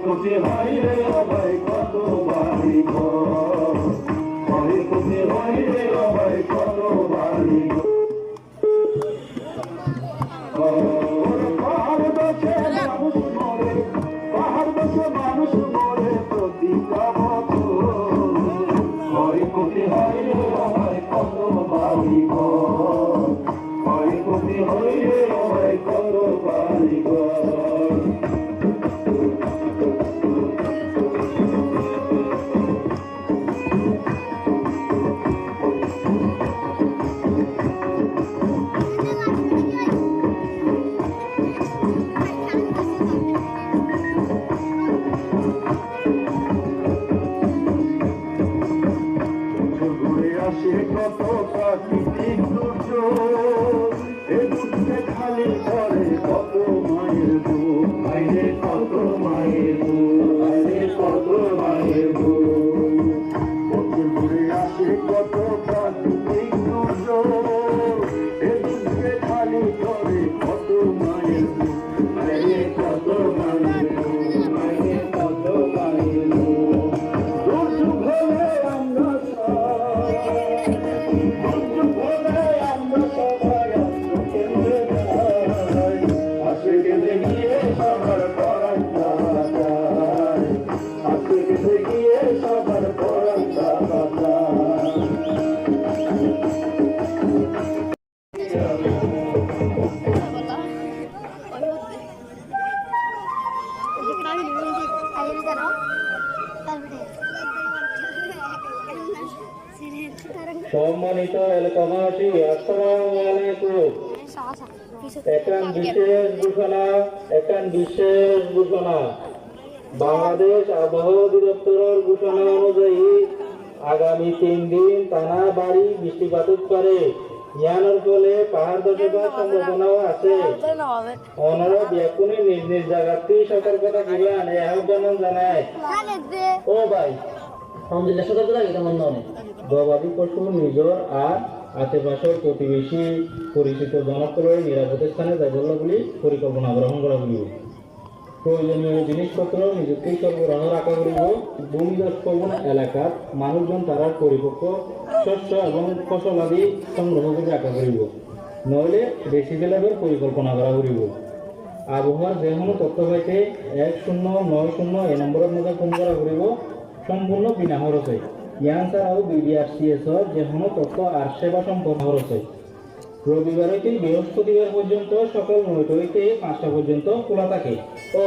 ক্ষতি হয় রে ভাই কত বাড়ি ঘর, ক্ষয়ক্ষতি হয় রে ভাই কত বাড়ি ঘর। পাহাড় দেশে মানুষ মরে, পাহাড় দেশে মানুষ মরে প্রতিটা বছর, ক্ষয়ক্ষতি হয় রে ভাই কত বাড়ি ঘর, ক্ষয়ক্ষতি হয় রে ভাই কত বাড়ি ঘর। আসে কত প্রাকৃতিক দুর্যোগ, এ দুঃখে খালি করে কত মায়ের বুক, বাইরে কত মায়ের বুক, বাইরে কত মায়ের বুক। বছর ঘুরে আসে কত প্রাকৃতিক দুর্যোগ, এ দুঃখে খালি করে কত মায়ের বুক, বাইরে কত মায়ের বুক, বাইরে কত মায়ের বুক। দুর্যোগ হলে আমরা সম্মানিত এলাকাবাসী, আসসালামু আলাইকুম। বিশেষ ঘোষণা বাংলাদেশ আবহাওয়া অধিদপ্তরের ঘোষণা অনুযায়ী আগামী 3 দিন টানা ভারী বৃষ্টিপাত করে, ইয়ানোর ফলে পাহাড় ধসে যাওয়ার সম্ভাবনাও আছে। অনারা ব্যাকুনি নিজ নিজ জায়গাতে সতর্কতা দিবেন এই আহ্বান জানায়। ও ভাই alhamdulillah সতর্কতা কেমন নয় গবাদি পশু নিজর আর আশেপাশের প্রতিবেশী পরিচিত জনপ্রিয় নিরাপদ স্থানে যাইগুলি পরিকল্পনা গ্রহণ করা হইব। প্রয়োজনীয় জিনিসপত্র নিজেকেই সরবরাহ রাখা হইব। ভূমিধসকবন এলাকার মানুষজন তারা পরিপক্ক শস্য এবং ফসলাদি সংগ্রহ করে রাখা হইব, নইলে বেশি ফেলাবার পরিকল্পনা করা হইব। আবহাওয়ার যে কোনো তথ্য পাইতে 1090 এই নম্বরের মধ্যে ফোন করা হইব, সম্পূর্ণ বিনা খরচে। ইয়ান ছাড়াও BDRCS যে কোনো তথ্য আর সেবা সম্পন্ন খরচে। রবিবার হইতে বৃহস্পতিবার পর্যন্ত সকাল 9টা হইতে 5টা পর্যন্ত খোলা থাকে। ও